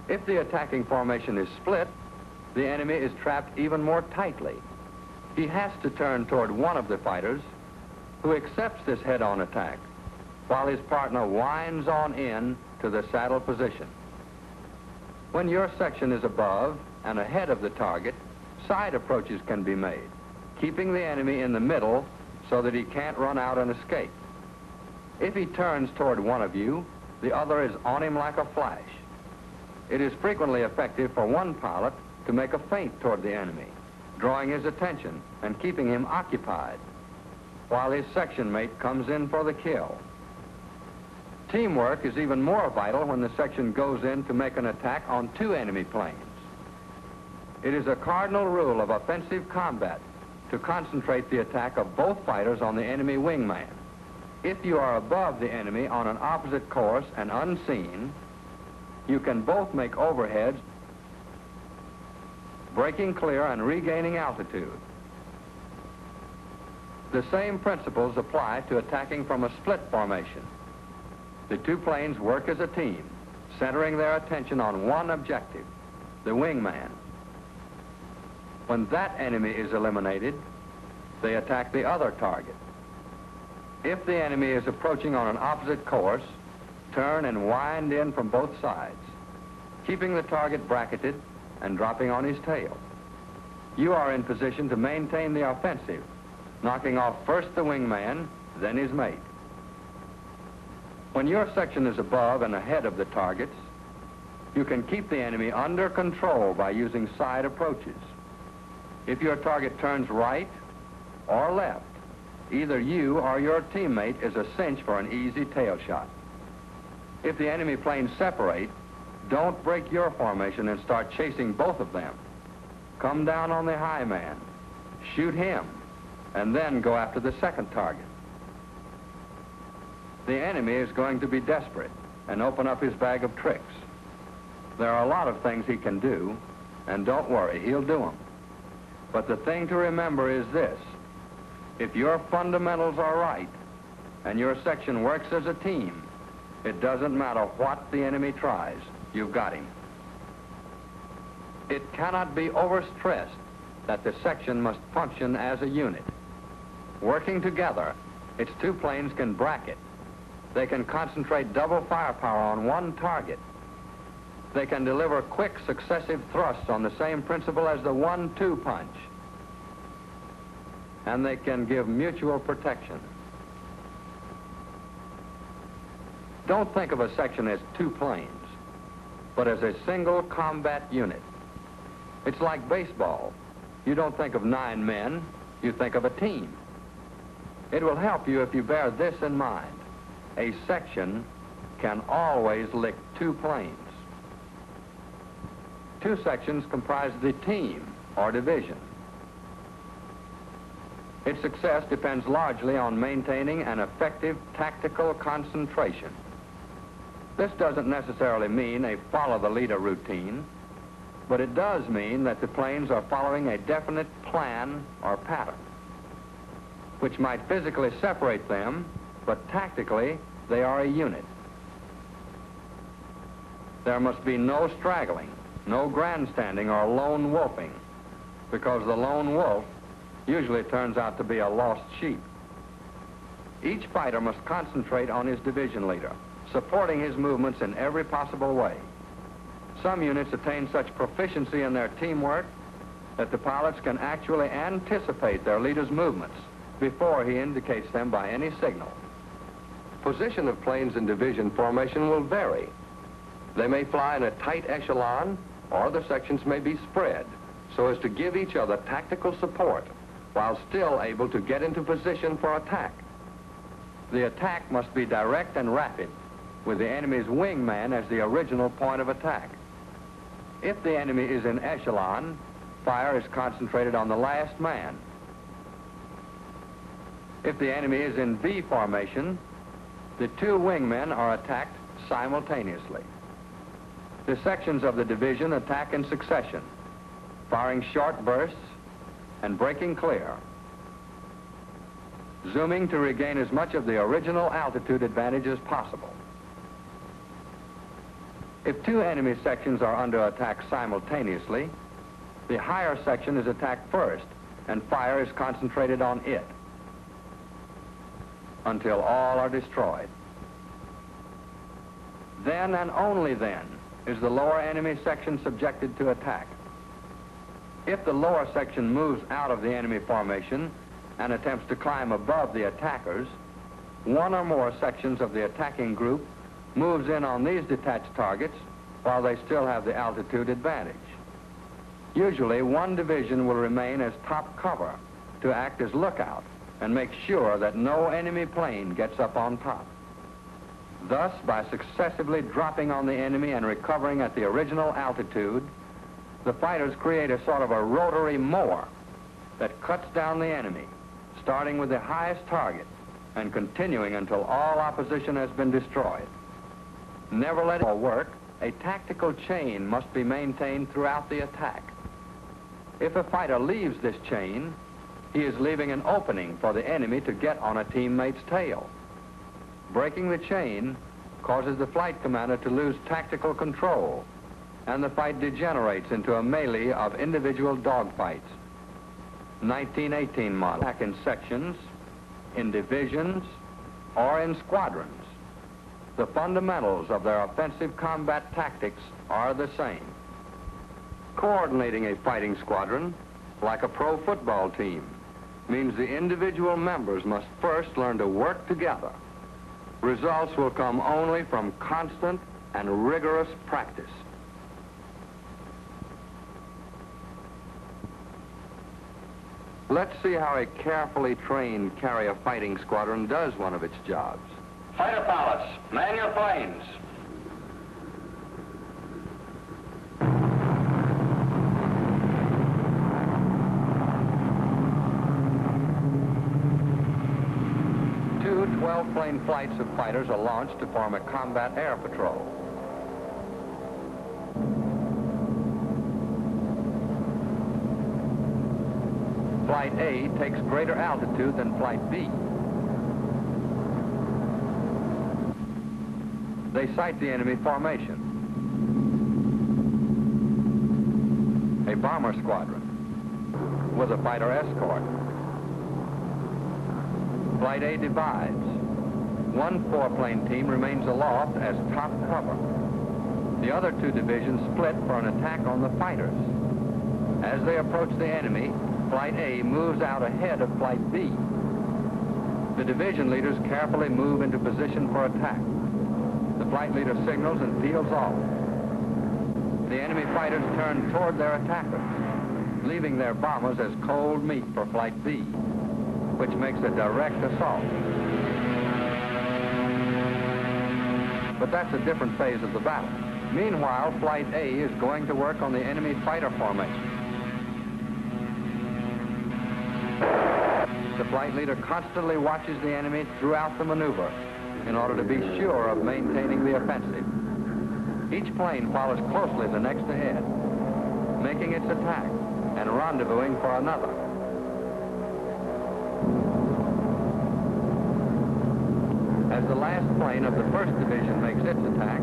If the attacking formation is split, the enemy is trapped even more tightly. He has to turn toward one of the fighters who accepts this head-on attack, while his partner winds on in to the saddle position. When your section is above and ahead of the target, side approaches can be made, keeping the enemy in the middle so that he can't run out and escape. If he turns toward one of you, the other is on him like a flash. It is frequently effective for one pilot to make a feint toward the enemy, drawing his attention and keeping him occupied, while his section mate comes in for the kill. Teamwork is even more vital when the section goes in to make an attack on two enemy planes. It is a cardinal rule of offensive combat to concentrate the attack of both fighters on the enemy wingman. If you are above the enemy on an opposite course and unseen, you can both make overheads, breaking clear and regaining altitude. The same principles apply to attacking from a split formation. The two planes work as a team, centering their attention on one objective, the wingman. When that enemy is eliminated, they attack the other target. If the enemy is approaching on an opposite course, turn and wind in from both sides, keeping the target bracketed and dropping on his tail. You are in position to maintain the offensive, knocking off first the wingman, then his mate. When your section is above and ahead of the targets, you can keep the enemy under control by using side approaches. If your target turns right or left, either you or your teammate is a cinch for an easy tail shot. If the enemy planes separate, don't break your formation and start chasing both of them. Come down on the high man, shoot him, and then go after the second target. The enemy is going to be desperate and open up his bag of tricks. There are a lot of things he can do, and don't worry, he'll do them. But the thing to remember is this: if your fundamentals are right and your section works as a team, it doesn't matter what the enemy tries, you've got him. It cannot be overstressed that the section must function as a unit. Working together, its two planes can bracket. They can concentrate double firepower on one target. They can deliver quick successive thrusts on the same principle as the 1-2 punch. And they can give mutual protection. Don't think of a section as two planes, but as a single combat unit. It's like baseball. You don't think of 9 men, you think of a team. It will help you if you bear this in mind. A section can always lick two planes. Two sections comprise the team or division. Its success depends largely on maintaining an effective tactical concentration. This doesn't necessarily mean a follow-the-leader routine, but it does mean that the planes are following a definite plan or pattern, which might physically separate them, but tactically, they are a unit. There must be no straggling, no grandstanding or lone wolfing, because the lone wolf usually turns out to be a lost sheep. Each fighter must concentrate on his division leader, supporting his movements in every possible way. Some units attain such proficiency in their teamwork that the pilots can actually anticipate their leader's movements before he indicates them by any signal. Position of planes in division formation will vary. They may fly in a tight echelon, or the sections may be spread so as to give each other tactical support while still able to get into position for attack. The attack must be direct and rapid, with the enemy's wingman as the original point of attack. If the enemy is in echelon, fire is concentrated on the last man. If the enemy is in V formation, the two wingmen are attacked simultaneously. The sections of the division attack in succession, firing short bursts and breaking clear, zooming to regain as much of the original altitude advantage as possible. If two enemy sections are under attack simultaneously, the higher section is attacked first, and fire is concentrated on it until all are destroyed. Then and only then is the lower enemy section subjected to attack. If the lower section moves out of the enemy formation and attempts to climb above the attackers, one or more sections of the attacking group moves in on these detached targets while they still have the altitude advantage. Usually, one division will remain as top cover to act as lookout and make sure that no enemy plane gets up on top. Thus, by successively dropping on the enemy and recovering at the original altitude, the fighters create a sort of a rotary mower that cuts down the enemy, starting with the highest target and continuing until all opposition has been destroyed. Never let it work. A tactical chain must be maintained throughout the attack. If a fighter leaves this chain, he is leaving an opening for the enemy to get on a teammate's tail. Breaking the chain causes the flight commander to lose tactical control, and the fight degenerates into a melee of individual dogfights. 1918 model. Attack in sections, in divisions, or in squadrons. The fundamentals of their offensive combat tactics are the same. Coordinating a fighting squadron, like a pro football team, means the individual members must first learn to work together. Results will come only from constant and rigorous practice. Let's see how a carefully trained carrier fighting squadron does one of its jobs. Fighter pilots, man your planes. Two 12-plane flights of fighters are launched to form a combat air patrol. Flight A takes greater altitude than Flight B. They sight the enemy formation. A bomber squadron with a fighter escort. Flight A divides. One 4-plane team remains aloft as top cover. The other two divisions split for an attack on the fighters. As they approach the enemy, Flight A moves out ahead of Flight B. The division leaders carefully move into position for attack. The flight leader signals and peels off. The enemy fighters turn toward their attackers, leaving their bombers as cold meat for Flight B, which makes a direct assault. But that's a different phase of the battle. Meanwhile, Flight A is going to work on the enemy fighter formation. The flight leader constantly watches the enemy throughout the maneuver in order to be sure of maintaining the offensive. Each plane follows closely the next ahead, making its attack and rendezvousing for another. As the last plane of the 1st Division makes its attack,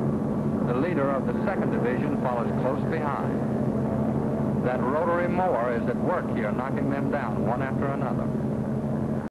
the leader of the 2nd Division follows close behind. That rotary mower is at work here, knocking them down one after another.